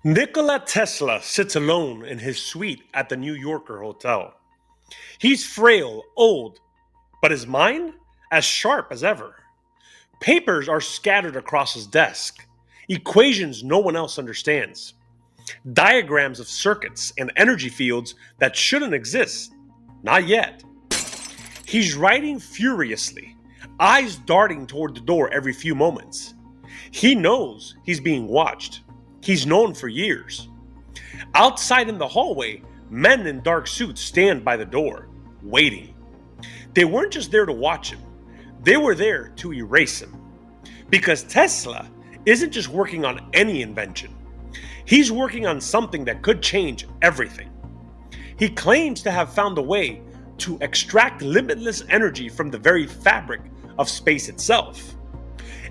Nikola Tesla sits alone in his suite at the New Yorker hotel. He's frail, old, but his mind as sharp as ever. Papers are scattered across his desk, equations no one else understands, diagrams of circuits and energy fields that shouldn't exist. Not yet. He's writing furiously, eyes darting toward the door every few moments. He knows he's being watched. He's known for years. Outside in the hallway, men in dark suits stand by the door, waiting. They weren't just there to watch him, they were there to erase him. Because Tesla isn't just working on any invention, he's working on something that could change everything. He claims to have found a way to extract limitless energy from the very fabric of space itself.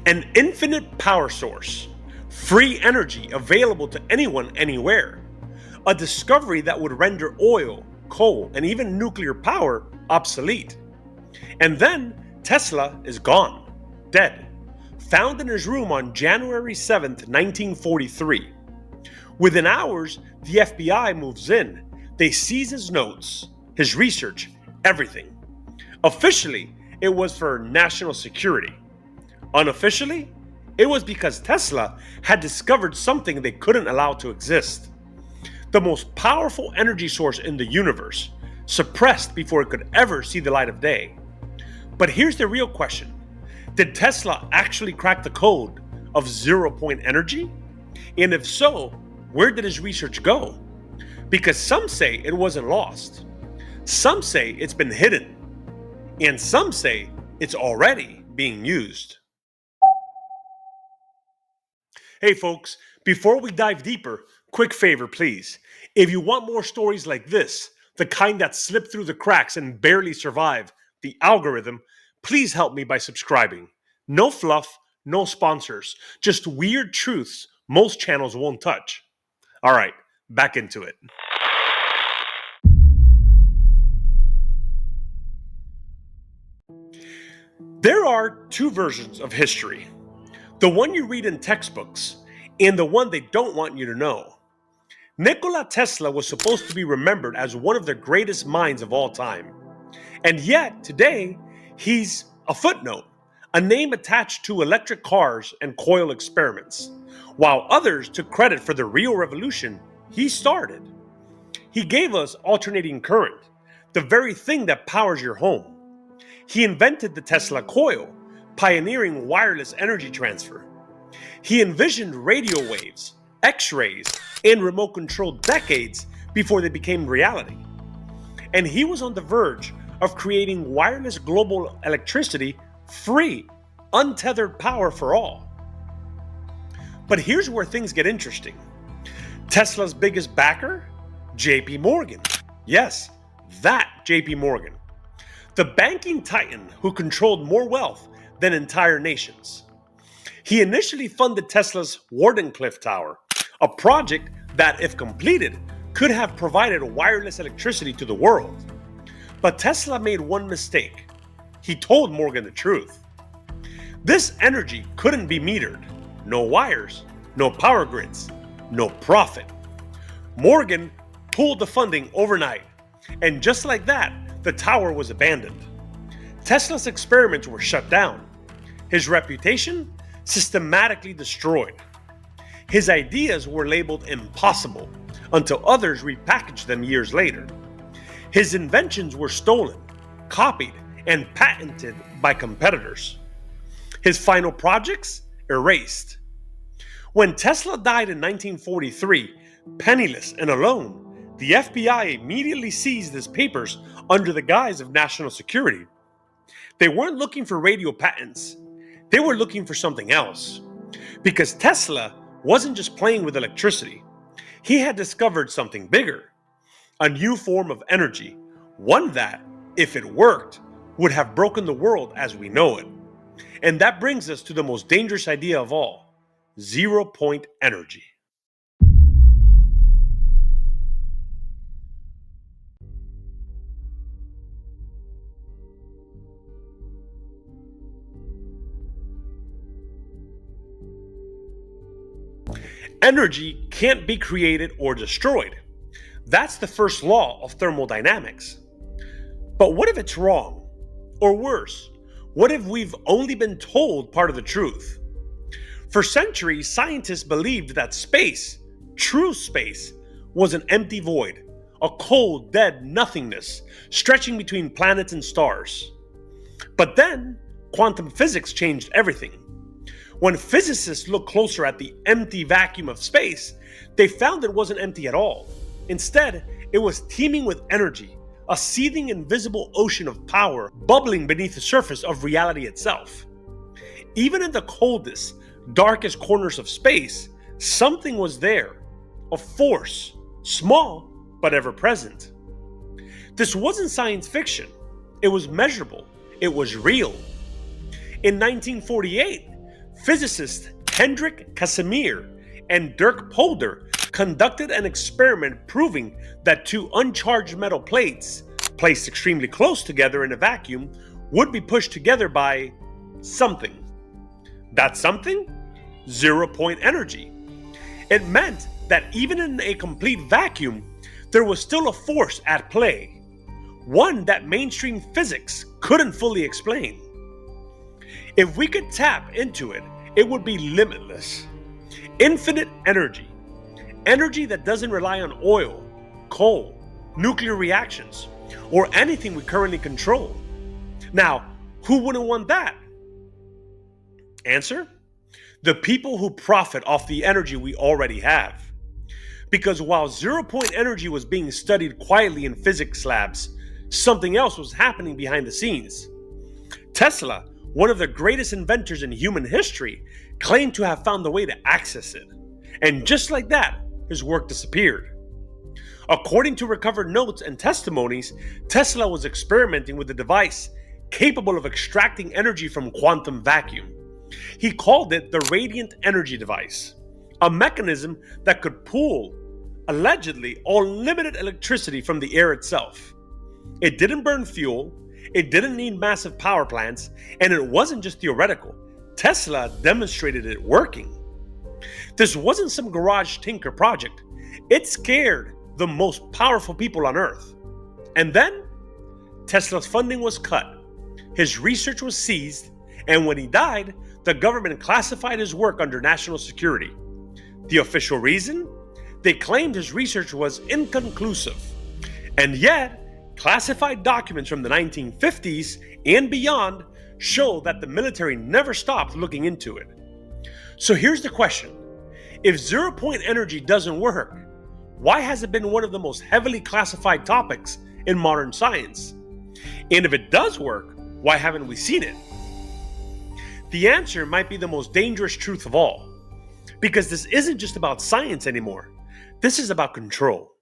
An infinite power source, free energy available to anyone, anywhere. A discovery that would render oil, coal, and even nuclear power obsolete. And then Tesla is gone, dead, found in his room on January 7th, 1943. Within hours, the FBI moves in. They seize his notes, his research, everything. Officially, it was for national security. Unofficially, it was because Tesla had discovered something they couldn't allow to exist. The most powerful energy source in the universe, suppressed before it could ever see the light of day. But here's the real question. Did Tesla actually crack the code of zero-point energy? And if so, where did his research go? Because some say it wasn't lost. Some say it's been hidden. And some say it's already being used. Hey folks, before we dive deeper, quick favor please. If you want more stories like this, the kind that slip through the cracks and barely survive the algorithm, please help me by subscribing. No fluff, no sponsors, just weird truths most channels won't touch. Alright, back into it. There are two versions of history. The one you read in textbooks, and the one they don't want you to know. Nikola Tesla was supposed to be remembered as one of the greatest minds of all time. And yet, today, he's a footnote, a name attached to electric cars and coil experiments, while others took credit for the real revolution he started. He gave us alternating current, the very thing that powers your home. He invented the Tesla coil, pioneering wireless energy transfer. He envisioned radio waves, X-rays, and remote control decades before they became reality. And he was on the verge of creating wireless global electricity, free, untethered power for all. But here's where things get interesting. Tesla's biggest backer? J.P. Morgan. Yes, that J.P. Morgan. The banking titan who controlled more wealth than entire nations. He initially funded Tesla's Wardenclyffe Tower, a project that, if completed, could have provided wireless electricity to the world. But Tesla made one mistake. He told Morgan the truth. This energy couldn't be metered. No wires, no power grids, no profit. Morgan pulled the funding overnight, and just like that, the tower was abandoned. Tesla's experiments were shut down. His reputation systematically destroyed. His ideas were labeled impossible until others repackaged them years later. His inventions were stolen, copied, and patented by competitors. His final projects erased. When Tesla died in 1943, penniless and alone, the FBI immediately seized his papers under the guise of national security. They weren't looking for radio patents. They were looking for something else. Because Tesla wasn't just playing with electricity. He had discovered something bigger. A new form of energy. One that, if it worked, would have broken the world as we know it. And that brings us to the most dangerous idea of all. Zero-point energy. Energy can't be created or destroyed. That's the first law of thermodynamics. But what if it's wrong? Or worse, what if we've only been told part of the truth? For centuries, scientists believed that space, true space, was an empty void, a cold, dead nothingness stretching between planets and stars. But then, quantum physics changed everything. When physicists looked closer at the empty vacuum of space, they found it wasn't empty at all. Instead, it was teeming with energy, a seething invisible ocean of power bubbling beneath the surface of reality itself. Even in the coldest, darkest corners of space, something was there, a force, small but ever present. This wasn't science fiction. It was measurable. It was real. In 1948, physicists Hendrik Casimir and Dirk Polder conducted an experiment proving that two uncharged metal plates, placed extremely close together in a vacuum, would be pushed together by something. That something? 0-point energy. It meant that even in a complete vacuum, there was still a force at play, one that mainstream physics couldn't fully explain. If we could tap into it, it would be limitless. Infinite energy. Energy that doesn't rely on oil, coal, nuclear reactions, or anything we currently control. Now, who wouldn't want that? Answer? The people who profit off the energy we already have. Because while 0-point energy was being studied quietly in physics labs, something else was happening behind the scenes. Tesla, one of the greatest inventors in human history, claimed to have found a way to access it. And just like that, his work disappeared. According to recovered notes and testimonies, Tesla was experimenting with a device capable of extracting energy from quantum vacuum. He called it the radiant energy device, a mechanism that could pull, allegedly, unlimited electricity from the air itself. It didn't burn fuel, it didn't need massive power plants, and it wasn't just theoretical. Tesla demonstrated it working. This wasn't some garage tinker project. It scared the most powerful people on Earth. And then, Tesla's funding was cut, his research was seized, and when he died, the government classified his work under national security. The official reason? They claimed his research was inconclusive. And yet, classified documents from the 1950s and beyond show that the military never stopped looking into it. So here's the question. If 0-point energy doesn't work, why has it been one of the most heavily classified topics in modern science? And if it does work, why haven't we seen it? The answer might be the most dangerous truth of all, because this isn't just about science anymore. This is about control.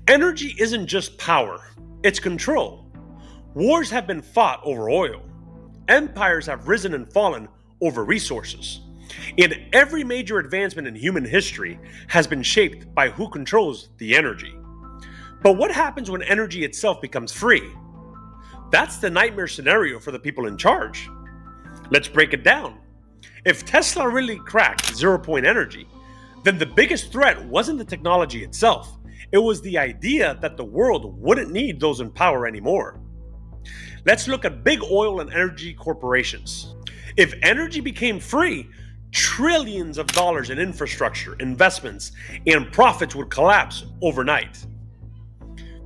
Energy isn't just power, it's control. Wars have been fought over oil. Empires have risen and fallen over resources. And every major advancement in human history has been shaped by who controls the energy. But what happens when energy itself becomes free? That's the nightmare scenario for the people in charge. Let's break it down. If Tesla really cracked 0-point energy, then the biggest threat wasn't the technology itself. It was the idea that the world wouldn't need those in power anymore. Let's look at big oil and energy corporations. If energy became free, trillions of dollars in infrastructure, investments, and profits would collapse overnight.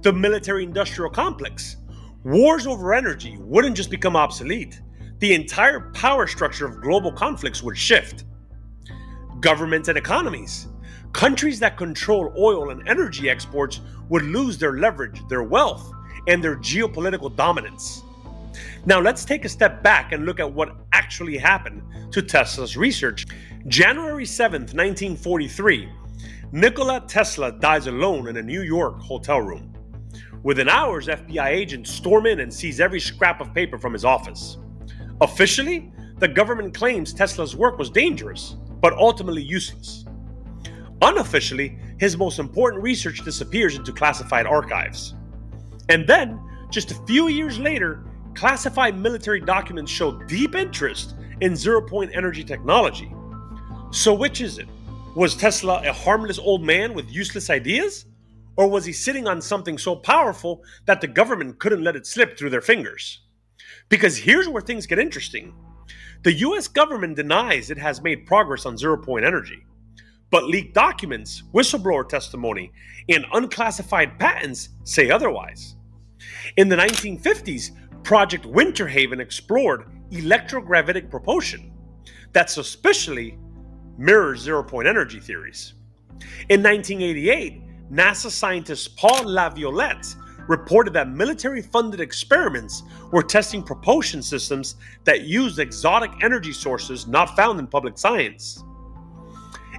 The military-industrial complex. Wars over energy wouldn't just become obsolete. The entire power structure of global conflicts would shift. Governments and economies. Countries that control oil and energy exports would lose their leverage, their wealth, and their geopolitical dominance. Now let's take a step back and look at what actually happened to Tesla's research. January 7th, 1943, Nikola Tesla dies alone in a New York hotel room. Within hours, FBI agents storm in and seize every scrap of paper from his office. Officially, the government claims Tesla's work was dangerous, but ultimately useless. Unofficially, his most important research disappears into classified archives. And then, just a few years later, classified military documents show deep interest in zero-point energy technology. So which is it? Was Tesla a harmless old man with useless ideas? Or was he sitting on something so powerful that the government couldn't let it slip through their fingers? Because here's where things get interesting. The US government denies it has made progress on zero-point energy. But leaked documents, whistleblower testimony, and unclassified patents say otherwise. In the 1950s, Project Winterhaven explored electrogravitic propulsion that suspiciously mirrors zero-point energy theories. In 1988, NASA scientist Paul Laviolette reported that military-funded experiments were testing propulsion systems that used exotic energy sources not found in public science.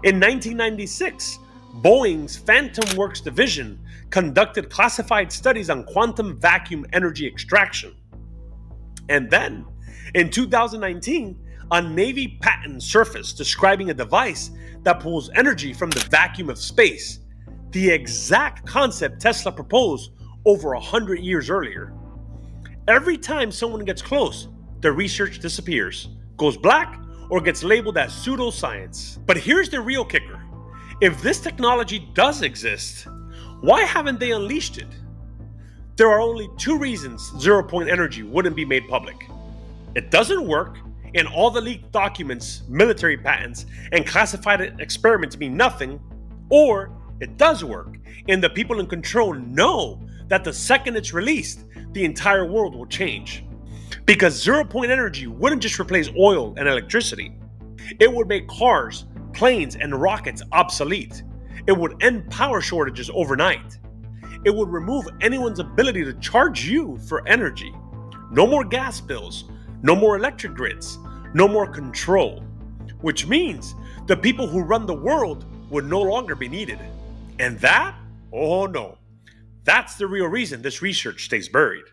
In 1996, Boeing's Phantom Works division conducted classified studies on quantum vacuum energy extraction. And then, in 2019, a Navy patent surfaced describing a device that pulls energy from the vacuum of space, the exact concept Tesla proposed over 100 years earlier. Every time someone gets close, the research disappears, goes black, or gets labeled as pseudoscience. But here's the real kicker. If this technology does exist, why haven't they unleashed it? There are only two reasons zero-point energy wouldn't be made public. It doesn't work, and all the leaked documents, military patents, and classified experiments mean nothing, or it does work, and the people in control know that the second it's released, the entire world will change. Because zero-point energy wouldn't just replace oil and electricity. It would make cars, planes, and rockets obsolete. It would end power shortages overnight. It would remove anyone's ability to charge you for energy. No more gas bills, no more electric grids, no more control. Which means the people who run the world would no longer be needed. And that? Oh no. That's the real reason this research stays buried.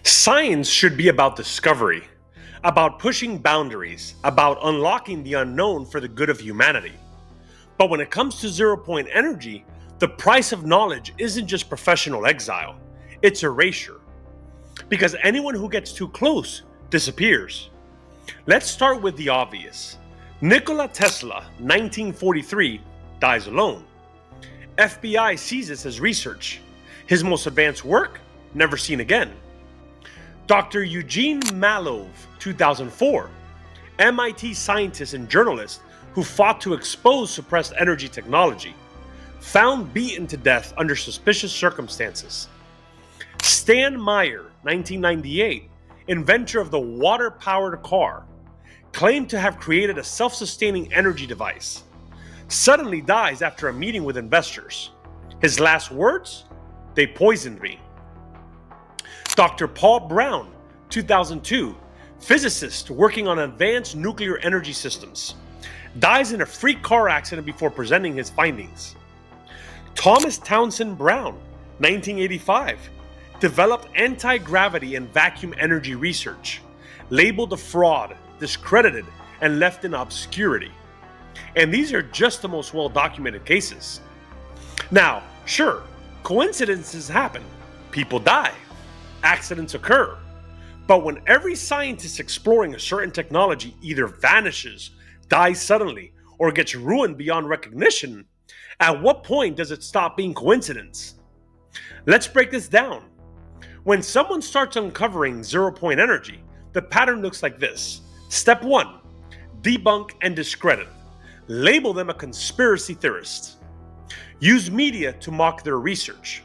Science should be about discovery, about pushing boundaries, about unlocking the unknown for the good of humanity. But when it comes to zero-point energy, the price of knowledge isn't just professional exile, it's erasure. Because anyone who gets too close disappears. Let's start with the obvious. Nikola Tesla, 1943, dies alone. FBI seizes his research. His most advanced work, never seen again. Dr. Eugene Malov, 2004, MIT scientist and journalist who fought to expose suppressed energy technology, found beaten to death under suspicious circumstances. Stan Meyer, 1998, inventor of the water-powered car, claimed to have created a self-sustaining energy device, suddenly dies after a meeting with investors. His last words? "They poisoned me." Dr. Paul Brown, 2002, physicist working on advanced nuclear energy systems, dies in a freak car accident before presenting his findings. Thomas Townsend Brown, 1985, developed anti-gravity and vacuum energy research, labeled a fraud, discredited, and left in obscurity. And these are just the most well-documented cases. Now, sure, coincidences happen. People die. Accidents occur. But when every scientist exploring a certain technology either vanishes, dies suddenly, or gets ruined beyond recognition, at what point does it stop being coincidence? Let's break this down. When someone starts uncovering zero-point energy, the pattern looks like this. Step 1. Debunk and discredit. Label them a conspiracy theorist. Use media to mock their research.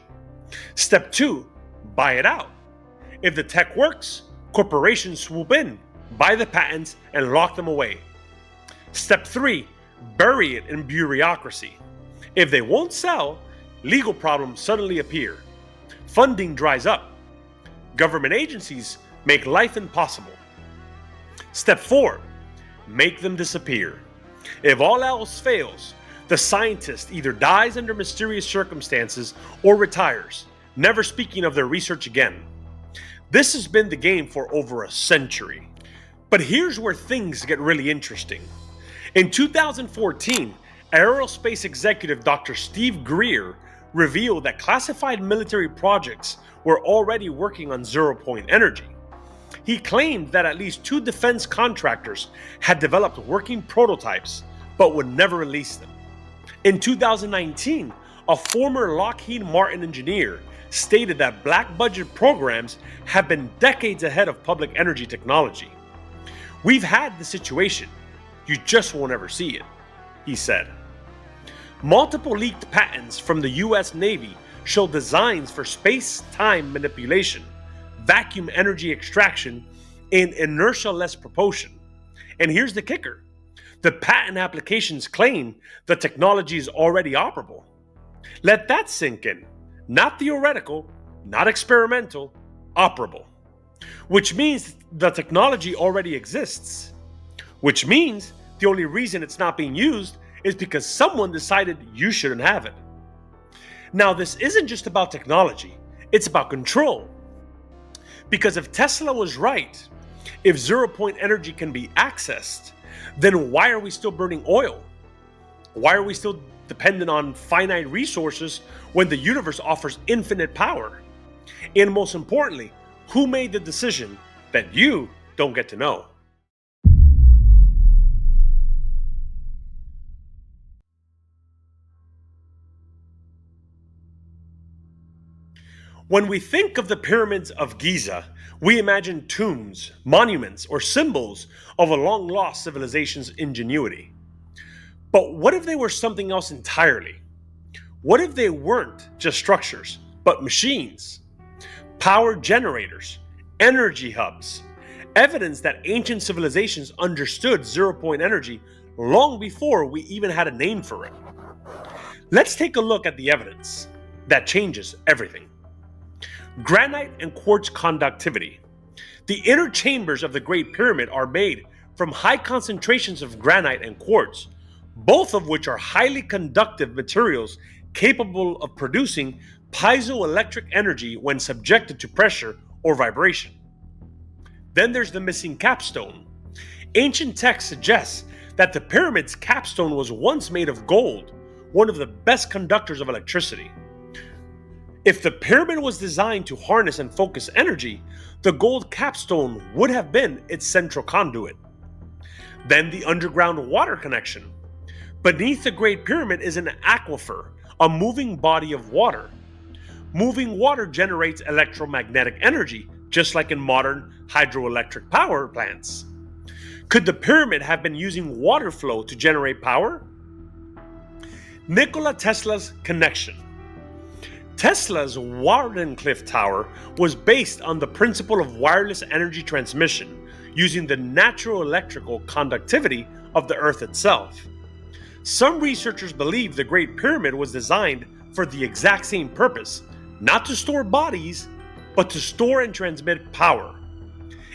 Step 2. Buy it out. If the tech works, corporations swoop in, buy the patents, and lock them away. Step 3. Bury it in bureaucracy. If they won't sell, legal problems suddenly appear. Funding dries up. Government agencies make life impossible. Step 4. Make them disappear. If all else fails, the scientist either dies under mysterious circumstances or retires, never speaking of their research again. This has been the game for over a century. But here's where things get really interesting. In 2014, aerospace executive Dr. Steve Greer revealed that classified military projects were already working on zero-point energy. He claimed that at least 2 defense contractors had developed working prototypes but would never release them. In 2019, a former Lockheed Martin engineer stated that black budget programs have been decades ahead of public energy technology. "We've had the situation, you just won't ever see it," he said. Multiple leaked patents from the US Navy show designs for space-time manipulation, vacuum energy extraction, and inertia-less propulsion. And here's the kicker. The patent applications claim the technology is already operable. Let that sink in. Not theoretical, not experimental, operable. Which means the technology already exists. Which means the only reason it's not being used is because someone decided you shouldn't have it. Now, this isn't just about technology, it's about control. Because if Tesla was right, if zero-point energy can be accessed, then why are we still burning oil? Why are we still dependent on finite resources when the universe offers infinite power? And most importantly, who made the decision that you don't get to know? When we think of the pyramids of Giza, we imagine tombs, monuments, or symbols of a long-lost civilization's ingenuity. But what if they were something else entirely? What if they weren't just structures, but machines? Power generators, energy hubs, evidence that ancient civilizations understood zero-point energy long before we even had a name for it. Let's take a look at the evidence that changes everything. Granite and quartz conductivity. The inner chambers of the Great Pyramid are made from high concentrations of granite and quartz, both of which are highly conductive materials capable of producing piezoelectric energy when subjected to pressure or vibration. Then there's the missing capstone. Ancient texts suggest that the pyramid's capstone was once made of gold, one of the best conductors of electricity. If the pyramid was designed to harness and focus energy, the gold capstone would have been its central conduit. Then the underground water connection. Beneath the Great Pyramid is an aquifer, a moving body of water. Moving water generates electromagnetic energy, just like in modern hydroelectric power plants. Could the pyramid have been using water flow to generate power? Nikola Tesla's connection. Tesla's Wardenclyffe Tower was based on the principle of wireless energy transmission using the natural electrical conductivity of the Earth itself. Some researchers believe the Great Pyramid was designed for the exact same purpose, not to store bodies, but to store and transmit power.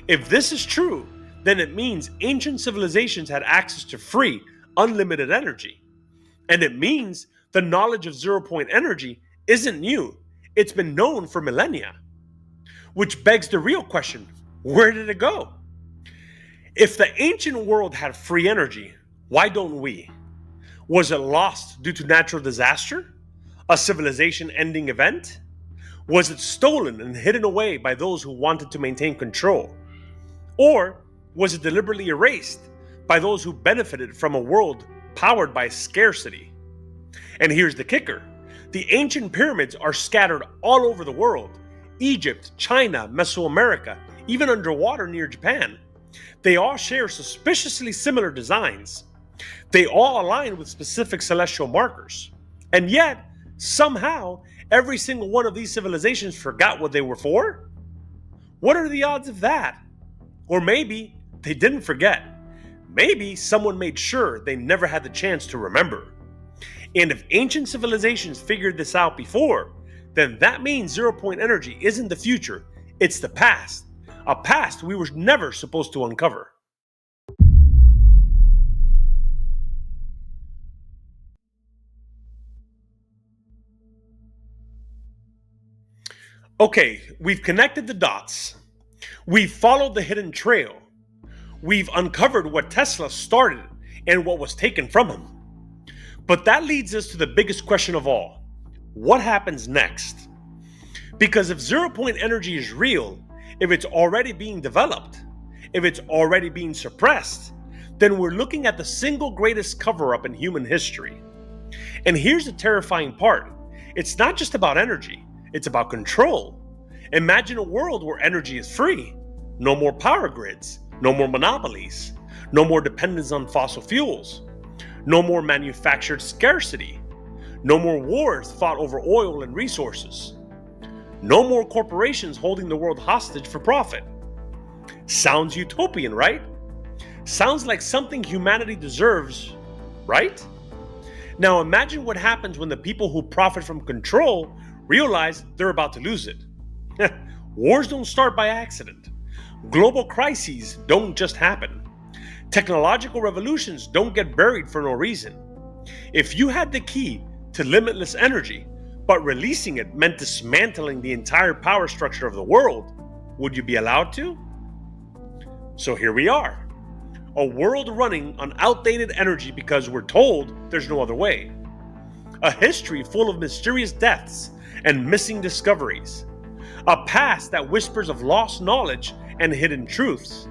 If this is true, then it means ancient civilizations had access to free, unlimited energy. And it means the knowledge of zero-point energy isn't new. It's been known for millennia. Which begs the real question, where did it go? If the ancient world had free energy, why don't we? Was it lost due to natural disaster? A civilization-ending event? Was it stolen and hidden away by those who wanted to maintain control? Or was it deliberately erased by those who benefited from a world powered by scarcity? And here's the kicker. The ancient pyramids are scattered all over the world. Egypt, China, Mesoamerica, even underwater near Japan. They all share suspiciously similar designs. They all align with specific celestial markers. And yet, somehow, every single one of these civilizations forgot what they were for? What are the odds of that? Or maybe they didn't forget. Maybe someone made sure they never had the chance to remember. And if ancient civilizations figured this out before, then that means zero-point energy isn't the future, it's the past. A past we were never supposed to uncover. Okay, we've connected the dots. We've followed the hidden trail. We've uncovered what Tesla started and what was taken from him. But that leads us to the biggest question of all. What happens next? Because if zero-point energy is real, if it's already being developed, if it's already being suppressed, then we're looking at the single greatest cover-up in human history. And here's the terrifying part. It's not just about energy, it's about control. Imagine a world where energy is free. No more power grids, no more monopolies, no more dependence on fossil fuels, no more manufactured scarcity, no more wars fought over oil and resources, no more corporations holding the world hostage for profit. Sounds utopian, right? Sounds like something humanity deserves, right? Now imagine what happens when the people who profit from control realize they're about to lose it. Wars don't start by accident. Global crises don't just happen. Technological revolutions don't get buried for no reason. If you had the key to limitless energy, but releasing it meant dismantling the entire power structure of the world, would you be allowed to? So here we are. A world running on outdated energy because we're told there's no other way. A history full of mysterious deaths and missing discoveries. A past that whispers of lost knowledge and hidden truths.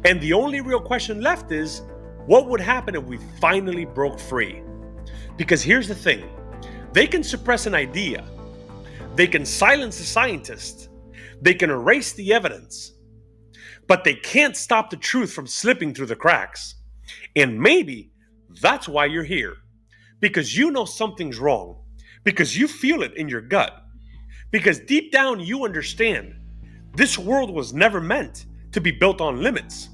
And the only real question left is, what would happen if we finally broke free? Because here's the thing. They can suppress an idea. They can silence a scientist. They can erase the evidence. But they can't stop the truth from slipping through the cracks. And maybe that's why you're here. Because you know something's wrong. Because you feel it in your gut. Because deep down you understand this world was never meant to be built on limits.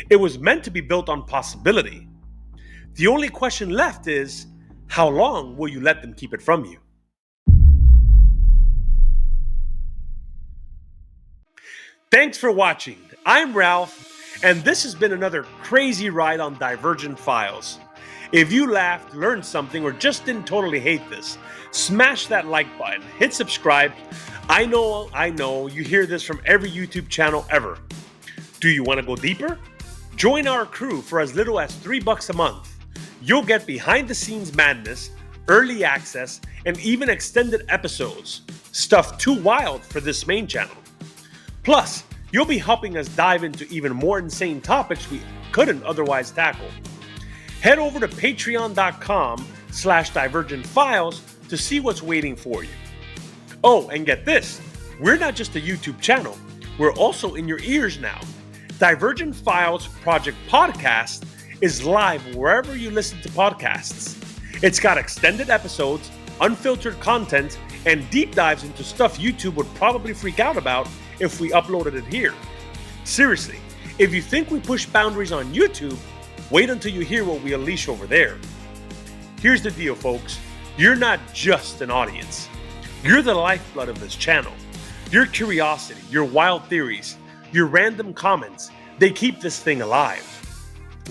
It was meant to be built on possibility. The only question left is, how long will you let them keep it from you? Thanks for watching. I'm Ralph, and this has been another crazy ride on Divergent Files. If you laughed, learned something, or just didn't totally hate this, smash that like button, hit subscribe. I know, you hear this from every YouTube channel ever. Do you want to go deeper? Join our crew for as little as $3 a month. You'll get behind the scenes madness, early access, and even extended episodes. Stuff too wild for this main channel. Plus, you'll be helping us dive into even more insane topics we couldn't otherwise tackle. Head over to patreon.com/Divergent Files to see what's waiting for you. Oh, and get this, we're not just a YouTube channel, we're also in your ears now. Divergent Files Project Podcast is live wherever you listen to podcasts. It's got extended episodes, unfiltered content, and deep dives into stuff YouTube would probably freak out about if we uploaded it here. Seriously, if you think we push boundaries on YouTube, wait until you hear what we unleash over there. Here's the deal, folks. You're not just an audience. You're the lifeblood of this channel. Your curiosity, your wild theories, your random comments, they keep this thing alive.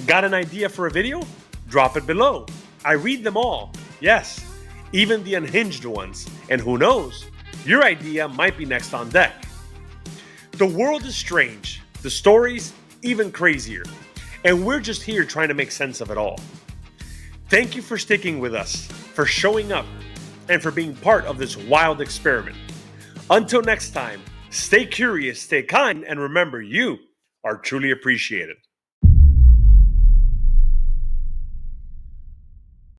Got an idea for a video? Drop it below. I read them all. Yes, even the unhinged ones. And who knows, your idea might be next on deck. The world is strange. The stories even crazier. And we're just here trying to make sense of it all. Thank you for sticking with us, for showing up, and for being part of this wild experiment. Until next time, stay curious, stay kind, and remember, you are truly appreciated.